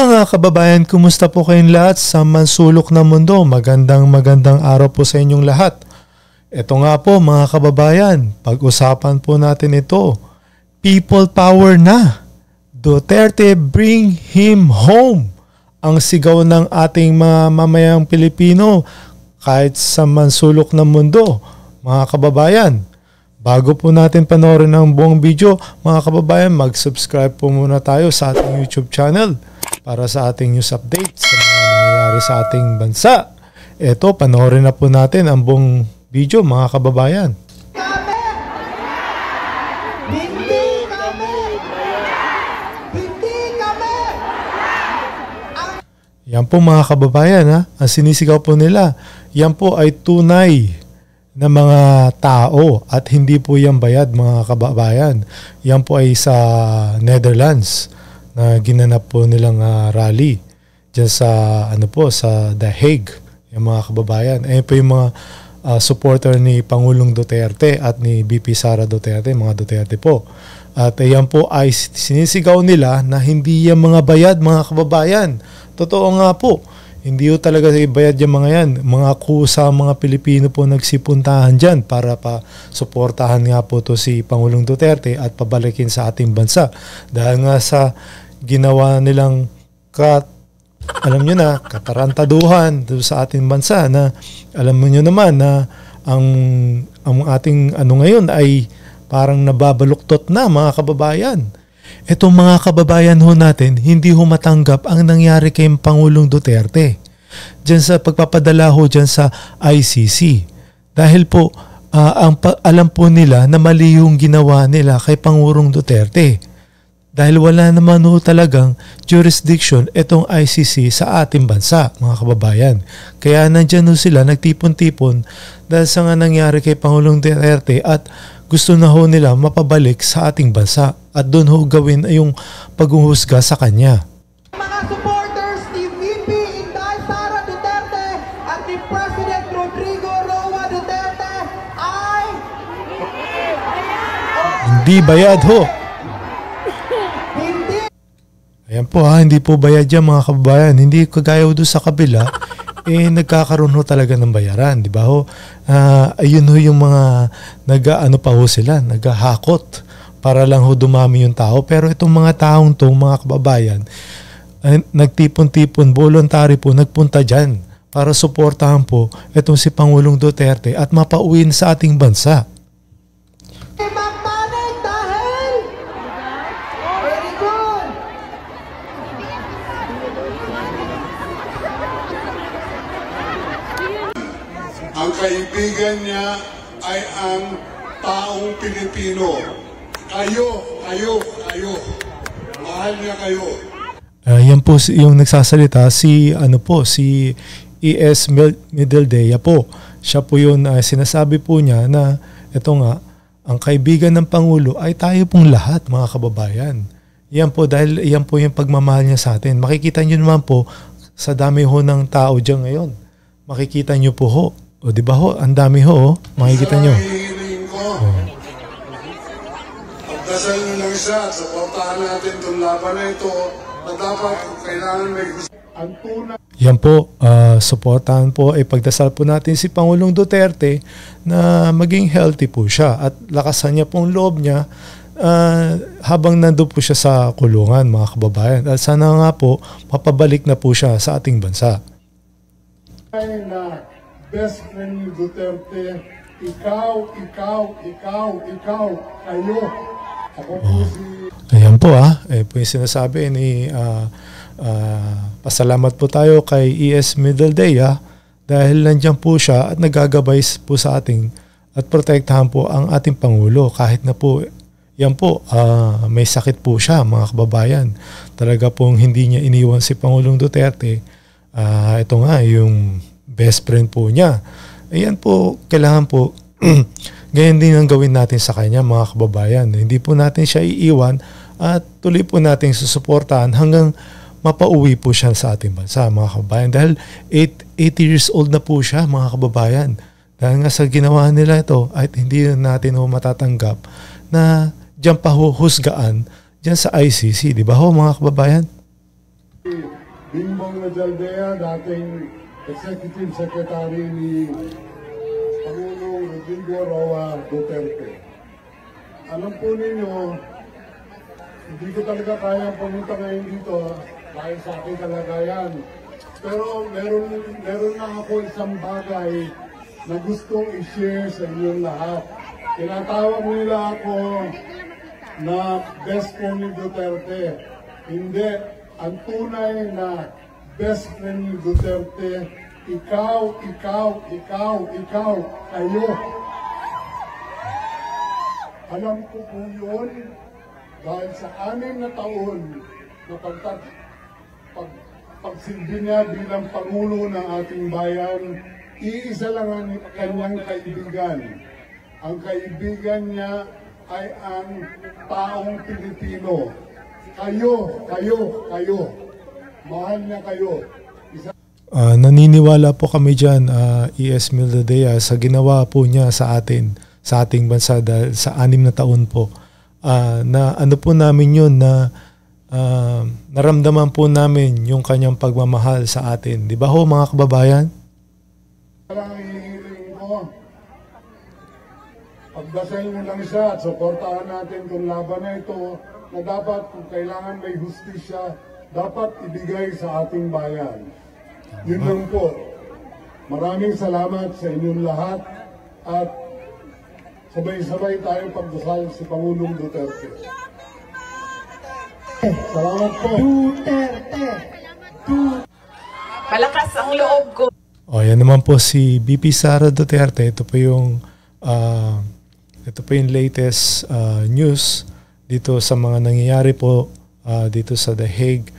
Mga kababayan, kumusta po kayong lahat sa mansulok ng mundo? Magandang araw po sa inyong lahat. Ito nga po mga kababayan, pag-usapan po natin ito. People power na. Duterte bring him home. Ang sigaw ng ating mga mamayang Pilipino kahit sa mansulok ng mundo. Mga kababayan, bago po natin panoorin ang buong video, mga kababayan, mag-subscribe po muna tayo sa ating YouTube channel para sa ating news update sa mga nangyayari sa ating bansa. Ito, panoorin na po natin ang buong video, mga kababayan. Yan po mga kababayan, ha? Ang sinisigaw po nila, yan po ay tunay na mga tao at hindi po yan bayad, mga kababayan. Yan po ay sa Netherlands na ginanap po nilang rally dyan sa sa The Hague, yung mga kababayan. Ayun po yung mga supporter ni Pangulong Duterte at ni VP Sara Duterte, mga Duterte po. At ayan po ay sinisigaw nila na hindi yan mga bayad, mga kababayan. Totoo nga po, hindi po talaga bayad yung mga yan. Mga kusa, mga Pilipino po nagsipuntahan dyan para pa suportahan nga po to si Pangulong Duterte at pabalikin sa ating bansa. Dahil nga sa ginawa nilang alam nyo na, katarantaduhan sa ating bansa na alam nyo naman na ang ating ngayon ay parang nababaluktot na, mga kababayan. Itong mga kababayan ho natin, hindi ho matanggap ang nangyari kay Pangulong Duterte dyan sa pagpapadala ho dyan sa ICC. Dahil po, alam po nila na mali yung ginawa nila kay Pangulong Duterte. Dahil wala naman ho talagang jurisdiction itong ICC sa ating bansa, mga kababayan. Kaya nandyan ho sila, nagtipon-tipon dahil sa nga nangyari kay Pangulong Duterte at gusto na ho nila mapabalik sa ating bansa at doon ho gawin yung paghuhusga sa kanya. Mga supporters ni VP Inday Sara Duterte at ni President Rodrigo Roa Duterte ay hindi bayad ho. Ayan po hindi po bayad yan, mga kababayan. Hindi kagaya doon sa kabila, nagkakaroon ho talaga ng bayaran, di ba ho? Ayun ho yung mga pa ho sila, naghahakot para lang ho dumami yung tao. Pero itong mga taong to, mga kababayan, nagtipon-tipon, voluntary po, nagpunta dyan para suportahan po itong si Pangulong Duterte at mapauwin sa ating bansa. Ang kaibigan niya ay ang taong Pilipino. Kayo. Mahal niya kayo. Yan po yung nagsasalita si E.S. Mideldea po. Siya po yun, sinasabi po niya na ito nga, ang kaibigan ng Pangulo ay tayo pong lahat, mga kababayan. Yan po dahil yan po yung pagmamahal niya sa atin. Makikita niyo naman po sa dami ho ng tao dyan ngayon. Makikita niyo po ho. O di ba ho, ang dami ho, makikita nyo. Pagdasal nyo lang siya at supportahan natin itong laban na ito na dapat kailangan may gusto. Yan po, supportahan po, pagdasal po natin si Pangulong Duterte na maging healthy po siya at lakasan niya pong loob niya habang nandun po siya sa kulungan, mga kababayan. At sana nga po, mapabalik na po siya sa ating bansa. Best friend ni Duterte, ikaw, kayo. Ako po si... Ayan po po yung sinasabi ni pasalamat po tayo kay E.S. Mideldea dahil nandiyan po siya at nagagabay po sa ating at protektahan po ang ating Pangulo kahit na po yan po may sakit po siya, mga kababayan. Talaga pong hindi niya iniwan si Pangulong Duterte. Ito nga yung best friend po niya. Ayan po, kailangan po ganyan din ang gawin natin sa kanya, mga kababayan. Hindi po natin siya iiwan at tuloy po natin susuportahan hanggang mapauwi po siya sa ating bansa, mga kababayan. Dahil 80 years old na po siya, mga kababayan. Dahil nga sa ginawa nila ito ay hindi natin matatanggap na diyan pa husgaan diyan sa ICC. Di ba ho, mga kababayan? Bingbong Rojaldea, dating Executive Secretary ni Pangulong Rodrigo Roa Duterte. Alam po ninyo, hindi ko talaga kaya pumunta ngayon dito dahil sa aking kalagayan. Pero meron na ako isang bagay na gustong i-share sa inyong lahat. Tinatawag nila ako na best friend ni Duterte. Hindi. Ang tunay na best friend ni Duterte, ikaw, kayo. Alam ko po yun dahil sa 6 na taon na pagsilbi niya bilang Pangulo ng ating bayan, iisa lang ang kanyang kaibigan. Ang kaibigan niya ay ang taong Pilipino. Kayo. Mahal niya kayo. Naniniwala po kami dyan, E.S. Mildadea, sa ginawa po niya sa atin, sa ating bansa dahil sa 6 na taon po. Na ano po namin yun na naramdaman po namin yung kanyang pagmamahal sa atin. Di ba ho mga kababayan? Pagdasal mo lang siya at suportahan natin itong laban na ito na dapat kung kailangan may hustisya, dapat ibigay sa ating bayan. Yun lang po. Maraming salamat sa inyong lahat at sabay-sabay tayo pagdasal si Pangulong Duterte. Salamat po. Duterte! Malakas ang loob ko. Yan naman po si BP Sara Duterte. Ito po yung latest news dito sa mga nangyayari po dito sa The Hague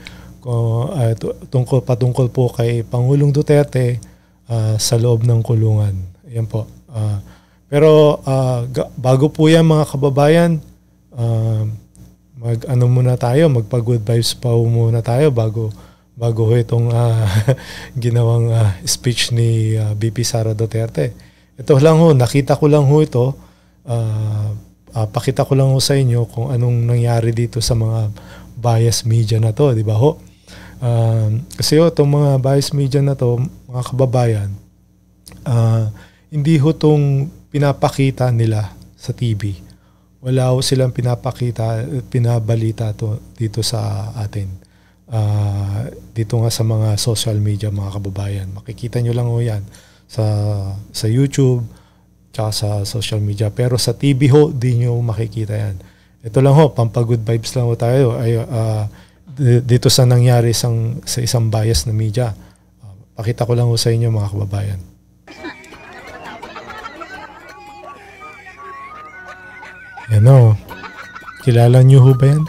patungkol po kay Pangulong Duterte sa loob ng kulungan. Ayan po. Pero bago po yan mga kababayan, magpa-good vibes pa muna tayo bago itong ginawang speech ni BP Sara Duterte. Ito lang ho, nakita ko lang ho ito. Pakita ko lang ho sa inyo kung anong nangyari dito sa mga bias media na to, di ba ho? Kasi ho, itong mga bias media na to, mga kababayan, hindi ho itong pinapakita nila sa TV. Wala ho silang pinabalita to dito sa atin. Dito nga sa mga social media, mga kababayan. Makikita nyo lang ho yan sa YouTube, tsaka sa social media. Pero sa TV ho, di nyo makikita yan. Ito lang ho, pampagood vibes lang ho tayo. Dito sa nangyari sa isang bias na media. Pakita ko lang ho sa inyo mga kababayan. Yan o. Kilala nyo ho ba yan?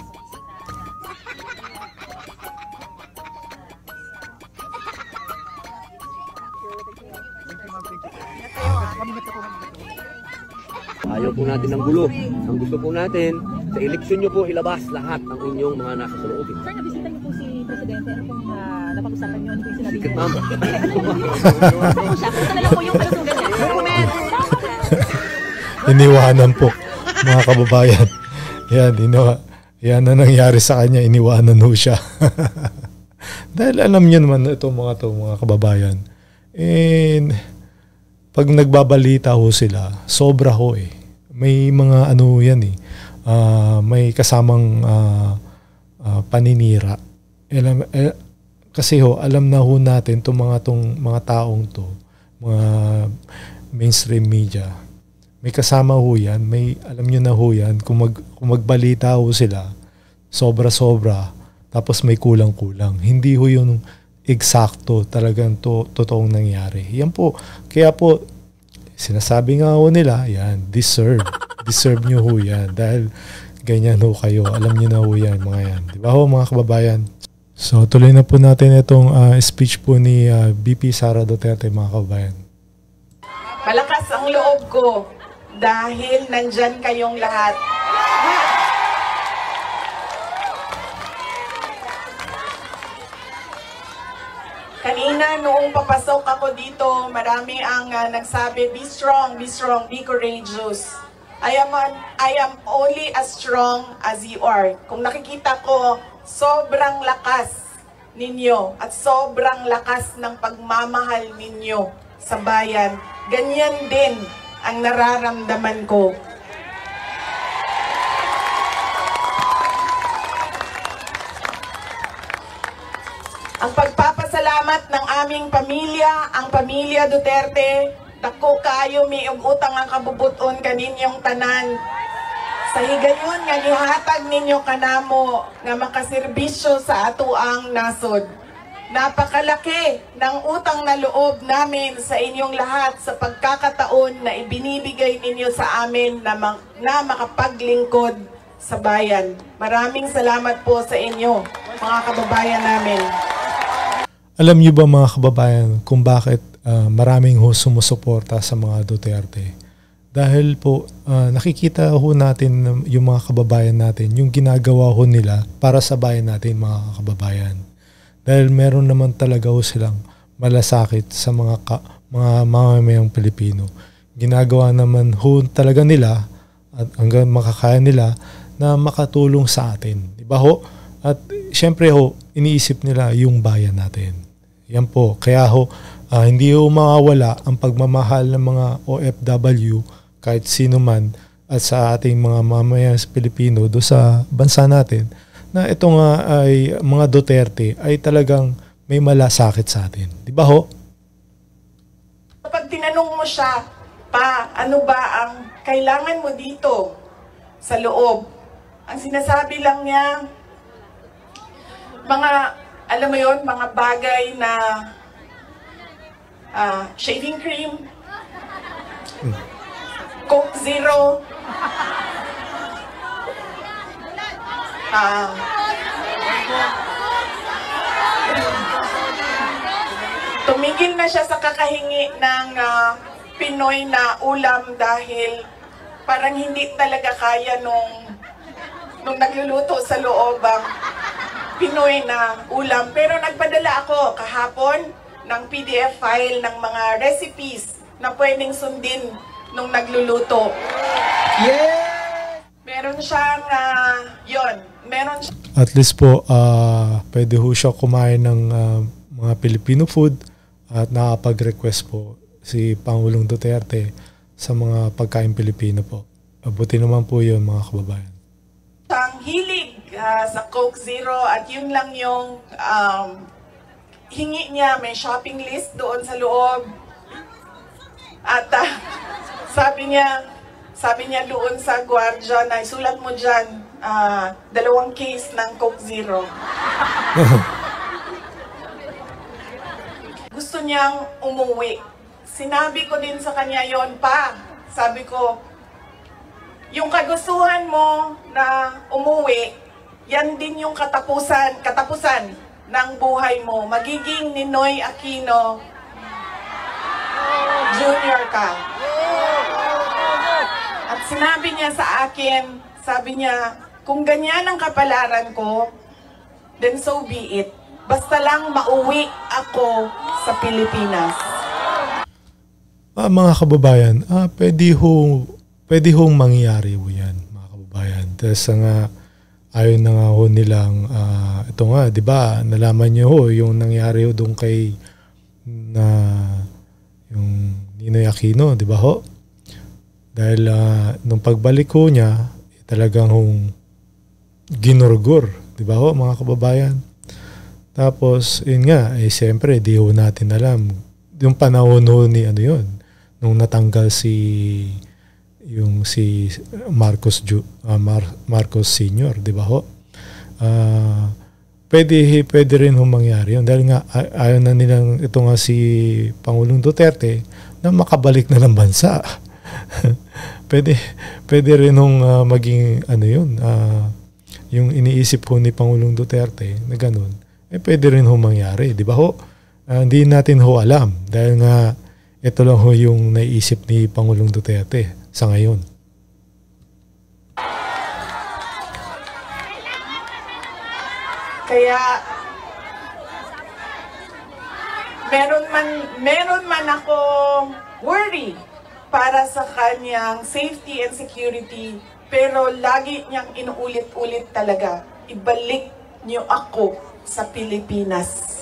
Ayaw po natin ng gulo. Ang gusto po natin, sa eleksyon nyo po ilabas lahat ng inyong mga nasa saloobin. Sir, nabisita niyo po si Presidente. Ano pong napag-usapan niyo? Ano po yung sinabi Sikit niyo? mama. Siya, kung talaga po yung kalusugan niya. Comment! Iniwanan po, mga kababayan. Yan na nangyari sa kanya, iniwanan ho siya. Dahil alam niyo naman ito mga kababayan. And pag nagbabalita ho sila, sobra ho eh. May mga ano yan eh. May kasamang paninira. Kasi ho, alam na ho natin itong mga taong to, mga mainstream media. May kasama ho yan. Alam nyo na ho yan. Kung magbalita ho sila, sobra-sobra, tapos may kulang-kulang. Hindi ho yung eksakto talagang totoong nangyari. Yan po. Kaya po, sinasabi nga ho nila, yan, deserve. Deserve nyo ho yan. Dahil ganyan ho kayo. Alam nyo na ho yan, mga yan. Di ba ho, mga kababayan? So, tuloy na po natin itong speech po ni BP Sara Duterte, mga kababayan. Malakas ang loob ko dahil nandyan kayong lahat. Kanina noong papasok ako dito, marami ang nagsabi, be strong, be courageous. I am only as strong as you are. Kung nakikita ko, sobrang lakas ninyo at sobrang lakas ng pagmamahal ninyo sa bayan, ganyan din ang nararamdaman ko. Ang pagpapasalamat ng aming pamilya, ang pamilya Duterte, dako kayo may utang ang kabubuton kaninyong tanan. Sa higayon nga gihatag ninyo kanamo nga makaserbisyo sa atuang nasod. Napakalaki ng utang na loob namin sa inyong lahat sa pagkakataon na ibinibigay ninyo sa amin na makapaglingkod sa bayan. Maraming salamat po sa inyo, mga kababayan namin. Alam niyo ba mga kababayan kung bakit maraming sumusuporta sa mga Duterte? Dahil po nakikita ho natin yung mga kababayan natin, yung ginagawa ho nila para sa bayan natin mga kababayan. Dahil meron naman talaga ho silang malasakit sa mga mamamayang Pilipino. Ginagawa naman ho talaga nila at hanggang makakaya nila na makatulong sa atin. Diba ho? At syempre ho, iniisip nila yung bayan natin. Yan po. Kaya ho, hindi ho mawawala ang pagmamahal ng mga OFW kahit sino man at sa ating mga mamamayang Pilipino do sa bansa natin na ito nga ay mga Duterte ay talagang may malasakit sa atin. Di ba ho? Kapag tinanong mo siya, pa, ano ba ang kailangan mo dito sa loob? Ang sinasabi lang niya, mga, alam mo yon, mga bagay na shaving cream, Coke Zero, tumigil na siya sa kakahingi ng Pinoy na ulam dahil parang hindi talaga kaya nung nagluluto sa loob ang Pinoy na ulam. Pero nagpadala ako kahapon ng PDF file ng mga recipes na pwedeng sundin nung nagluluto. Yeah! Meron siyang, meron siyang... At least po, pwede ho siya kumain ng mga Filipino food at nakapag-request po si Pangulong Duterte sa mga pagkain Pilipino po. Buti naman po yun mga kababayan. Ang hilig sa Coke Zero at yun lang yung hingi niya, may shopping list doon sa loob. At sabi niya doon sa gwardiya na isulat mo dyan, 2 case ng Coke Zero. Gusto niyang umuwi. Sinabi ko din sa kanya yon pa. Sabi ko, yung kagustuhan mo na umuwi, yan din yung katapusan ng buhay mo. Magiging Ninoy Aquino Jr. ka. At sinabi niya sa akin, sabi niya, kung ganyan ang kapalaran ko, then so be it. Basta lang mauwi ako sa Pilipinas. Mga kababayan, pwede hong mangyari ho yan, mga kababayan. Tapos nga, ayaw na nga ho nilang, ito nga, di ba, nalaman niyo ho yung nangyari ho doon kay yung Ninoy Aquino, di ba ho? Dahil nung pagbalik ho niya, talagang hong ginurgur, di ba ho, mga kababayan? Tapos, yun nga, siyempre, di ho natin alam. Yung panahon ho ni, nung natanggal si Marcos Sr., di ba ho? Pwede rin ho mangyari yun. Dahil nga, ayaw na nilang, ito nga si Pangulong Duterte, na makabalik na ng bansa. pwede rin hong maging, yung iniisip ho ni Pangulong Duterte, na ganun. Pwede rin ho mangyari, di ba ho? Hindi natin ho alam dahil nga ito lang ho yung naiisip ni Pangulong Duterte sa ngayon. Kaya meron man ako worry para sa kanyang safety and security, pero lagi niyang inuulit-ulit talaga, ibalik niyo ako sa Pilipinas.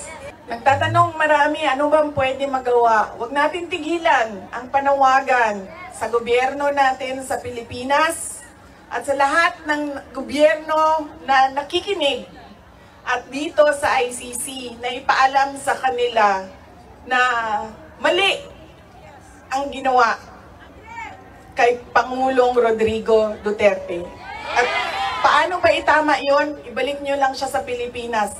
Nagtatanong marami, ano bang pwede magawa? Huwag natin tigilan ang panawagan sa gobyerno natin sa Pilipinas at sa lahat ng gobyerno na nakikinig at dito sa ICC na ipaalam sa kanila na mali ang ginawa kay Pangulong Rodrigo Duterte. At paano ba itama yon? Ibalik nyo lang siya sa Pilipinas.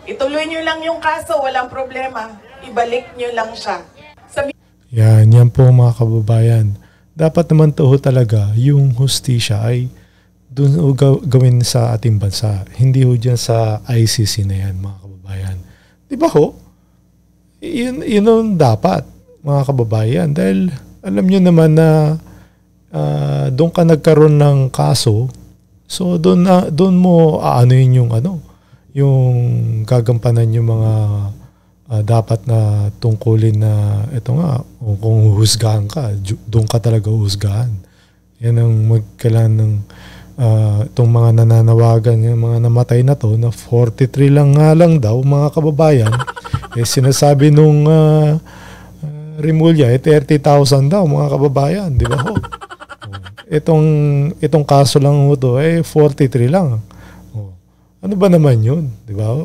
Ituloy nyo lang yung kaso, walang problema. Ibalik nyo lang siya. Yan po mga kababayan. Dapat naman to talaga yung hustisya ay dun gawin sa ating bansa. Hindi ho dyan sa ICC na yan mga kababayan. Di ba ho? Yun ang dapat mga kababayan. Dahil alam nyo naman na doon ka nagkaroon ng kaso, so doon mo aanoin yung gagampanan yung mga dapat na tungkulin na ito nga, kung husgahan ka, doon ka talaga husgahan. Yan ang magkailan ng itong mga nananawagan, yung mga namatay na to, na 43 lang nga lang daw mga kababayan, sinasabi nung Rimulya, 30,000 daw mga kababayan, di ba ho? Itong kaso lang ho to, 43 lang. Ano ba naman yun? Di ba?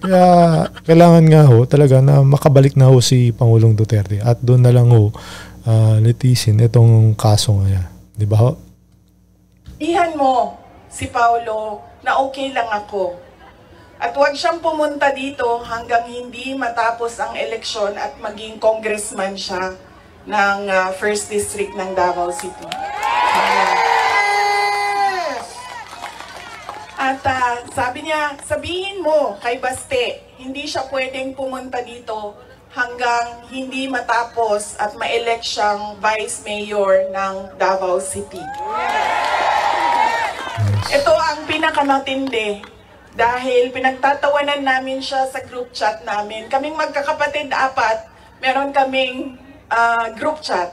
Kaya kailangan nga ho talaga na makabalik na ho si Pangulong Duterte at doon na lang ho litisin itong kaso nga. Di ba ho? Ihan mo si Paulo na okay lang ako. At huwag siyang pumunta dito hanggang hindi matapos ang eleksyon at maging congressman siya ng 1st District ng Davao City. At sabi niya, sabihin mo kay Baste, hindi siya pwedeng pumunta dito hanggang hindi matapos at ma-elect siyang Vice Mayor ng Davao City. Ito ang pinakamatindi dahil pinagtatawanan namin siya sa group chat namin. Kaming magkakapatid 4, meron kaming group chat.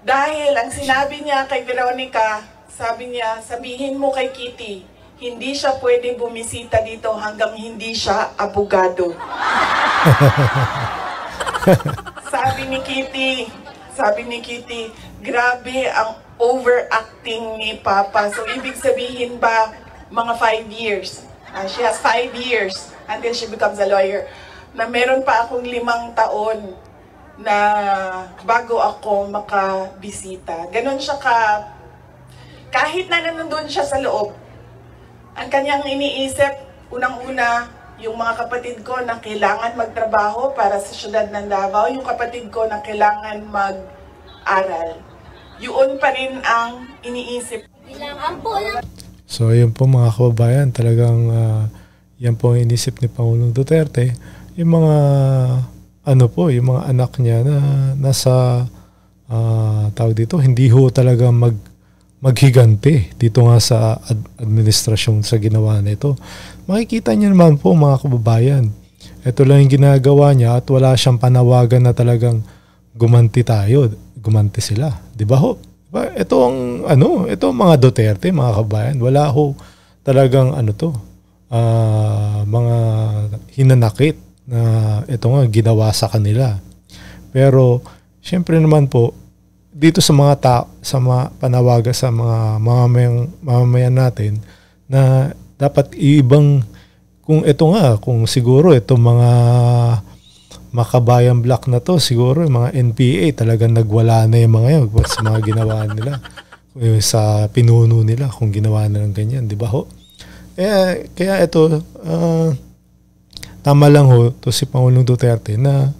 Dahil ang sinabi niya kay Veronica, sabi niya, sabihin mo kay Kitty, hindi siya pwede bumisita dito hanggang hindi siya abogado. Sabi ni Kitty, grabe ang overacting ni Papa. So, ibig sabihin ba, mga 5 years. She has 5 years until she becomes a lawyer. Na meron pa akong 5 taon na bago ako makabisita. Ganon siya kahit na nandun siya sa loob, ang kanyang iniisip, unang-una, yung mga kapatid ko na kailangan magtrabaho para sa syudad ng Davao, yung kapatid ko na kailangan mag-aral. Yun pa rin ang iniisip. So, yun po mga kababayan, talagang yan po ang inisip ni Pangulong Duterte. Yung mga, yung mga anak niya na nasa, tawag dito, hindi ho talaga maghiganti dito nga sa administrasyon sa ginawa nito. Makikita niyo naman po mga kababayan, ito lang yung ginagawa niya at wala siyang panawagan na talagang gumanti sila. Di ba ho? Diba? Ito ang mga Duterte, mga kababayan. Wala ho talagang mga hinanakit na ito nga ginawa sa kanila. Pero syempre naman po, dito sa mga panawagan sa mga mamamayan natin na dapat ibang kung siguro itong mga makabayan black na to, siguro yung mga NPA talagang nagwala na yung mga yun sa mga ginawa nila, sa pinuno nila kung ginawa na ng ganyan, di ba ho? Kaya ito, tama lang ho to si Pangulong Duterte na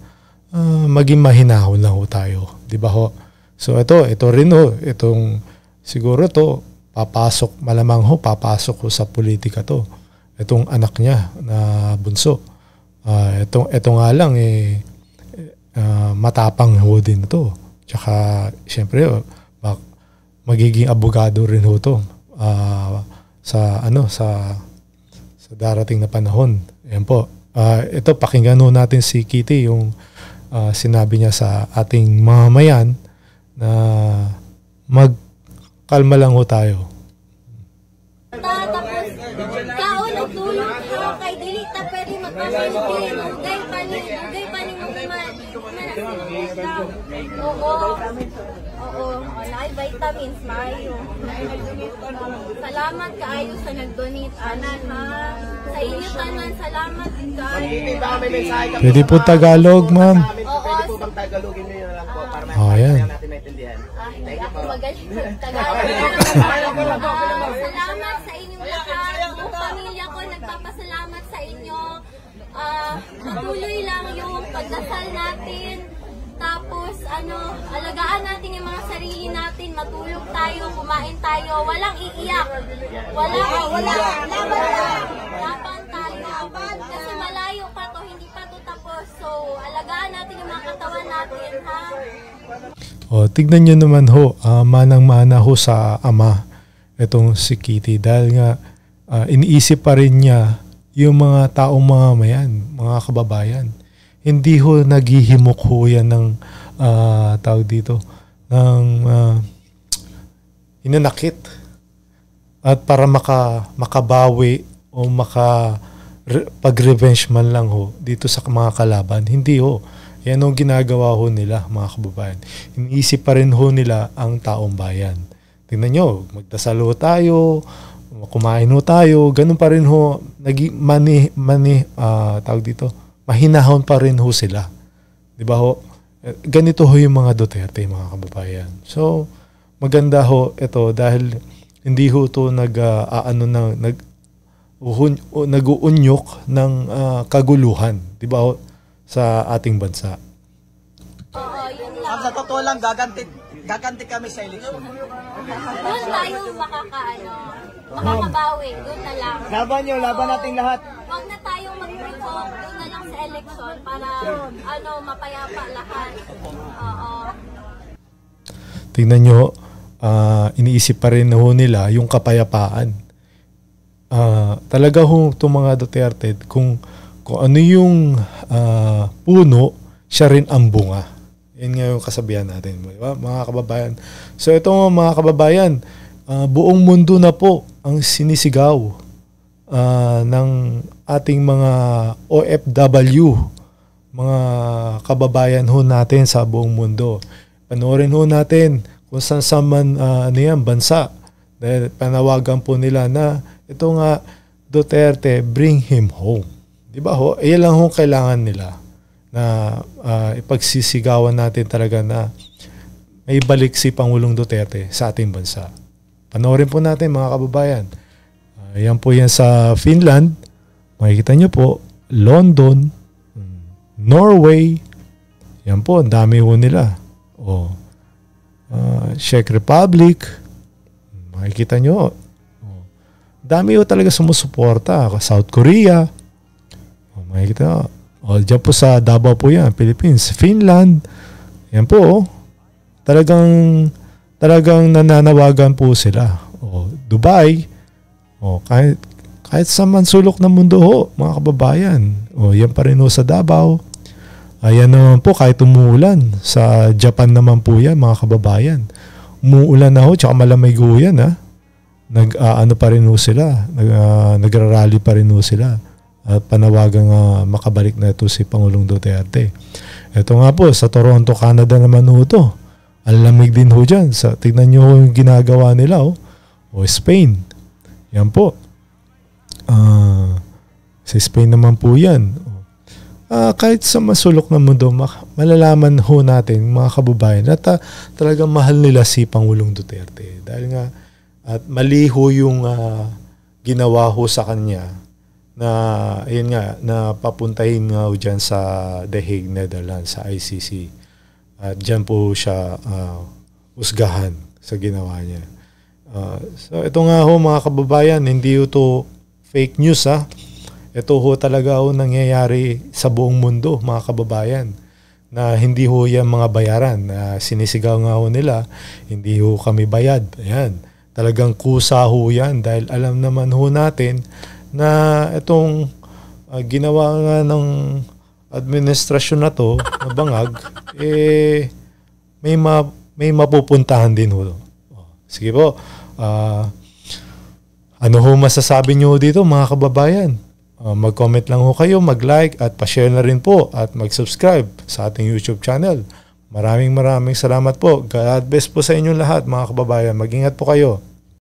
maging mahinahon lang ho tayo, di ba ho? So ito rin ho, siguro to malamang ho papasok ho sa politika to. Itong anak niya na bunso. Ito nga lang matapang ho din to. Tsaka siyempre magiging abogado rin ho to sa darating na panahon. Ayan po. Ito pakinggan ho natin si Kitty yung sinabi niya sa ating mamamayan na magkalma lang ho tayo. Tapos, kaon at tulog Oo, wala vitamins, maayo. Salamat kaayo sa nag-donate, anan, ha? Sa inyo tanan, salamat kaayo. Pwede po Tagalog, ma'am. Oo, Tagalogin nyo yun lang po para Ayan. natin maintindihan. hindi ako magaling Tagalog. Salamat sa inyong lahat. Buong pamilya ko, nagpapasalamat sa inyo. Patuloy lang yung pagdasal natin. Tapos, alagaan natin yung mga sarili natin, matulog tayo, kumain tayo, walang iiyak. Laban tayo. Kasi malayo pa to, hindi pa to tapos. So, alagaan natin yung mga katawan natin, ha? O, tignan nyo naman ho, manang-mana ho sa ama itong si Kitty dahil nga iniisip pa rin niya yung mga taong mamamayan, mga kababayan. Hindi ho naghihimok ho yan ng tawag dito, ng hinanakit at para makabawi o pag-revenge man lang ho dito sa mga kalaban. Hindi ho. Yan ang ginagawa ho nila, mga kababayan. Iniisip pa rin ho nila ang taong bayan. Tingnan nyo, magdasal ho tayo, kumain ho tayo, ganun pa rin ho, tawag dito, mahinahon pa rin ho sila. Di ba ho? Ganito ho yung mga Duterte, mga kababayan. So, maganda ho ito dahil hindi ho ito nag-uunyok ng kaguluhan. Di ba ho? Sa ating bansa. Oo, yun lang. Sa totoo lang, gaganti kami sa eleksyon. Doon tayo makakabawi. Doon na lang. Laban nating lahat. Huwag na tayong mag-provoke. Doon na lang sa eleksyon para mapayapa lahat. Oo. Tingnan nyo, iniisip pa rin ho nila yung kapayapaan. Talaga ho itong mga Duterte, kung ano yung puno, siya rin ang bunga. Yan nga yung kasabihan natin, diba, mga kababayan. So ito mga kababayan, buong mundo na po ang sinisigaw ng ating mga OFW, mga kababayan ho natin sa buong mundo. Panoorin ho natin kung saan man bansa. Dahil panawagan po nila na ito nga, Duterte, bring him home. Diba ho? Iyan lang ho kailangan nila na ipagsisigawan natin talaga na may balik si Pangulong Duterte sa ating bansa. Panoorin po natin mga kababayan. Yan po yan sa Finland. Makikita nyo po, London, Norway. Yan po, ang dami ho nila. Czech Republic. Makikita nyo. Dami ho talaga sumusuporta. South Korea. Makikita. Diyan po sa Davao po yan, Philippines. Finland. Yan po. Talagang nananawagan po sila. Dubai. Kahit sa mansulok ng mundo ho, mga kababayan. Yan pa rin ho sa Davao. Ayan naman po, kahit umuulan. Sa Japan naman po yan, mga kababayan. Umuulan na ho, tsaka malamig ho yan, ha. Pa rin ho sila. Nagrarally pa rin ho sila. At panawagang makabalik na ito si Pangulong Duterte. Ito nga po, sa Toronto, Canada naman ho ito. Ang lamig din ho dyan. Tignan nyo yung ginagawa nila. Spain. Yan po. Sa Spain naman po yan. Kahit sa masulok ng mundo, malalaman ho natin, mga kababayan, na talagang mahal nila si Pangulong Duterte. Dahil nga, at mali ho yung ginawa ho sa kanya na ayun nga na papuntahin nga dyan sa The Hague, Netherlands, sa ICC. At dyan po siya husgahan sa ginawa niya. So ito nga ho mga kababayan, hindi ito fake news ha. Ito ho talaga ho nangyayari sa buong mundo mga kababayan, na hindi ho yan mga bayaran na sinisigaw nga ho nila, hindi ho kami bayad. Ayan, talagang kusa ho yan dahil alam naman ho natin na itong ginawa nga ng administrasyon na to, na bangag, may mapupuntahan din ho. Sige po, ano ho masasabi nyo dito mga kababayan? Mag-comment lang ho kayo, mag-like at pa-share na rin po at mag-subscribe sa ating YouTube channel. Maraming salamat po. God bless po sa inyong lahat mga kababayan. Mag-ingat po kayo.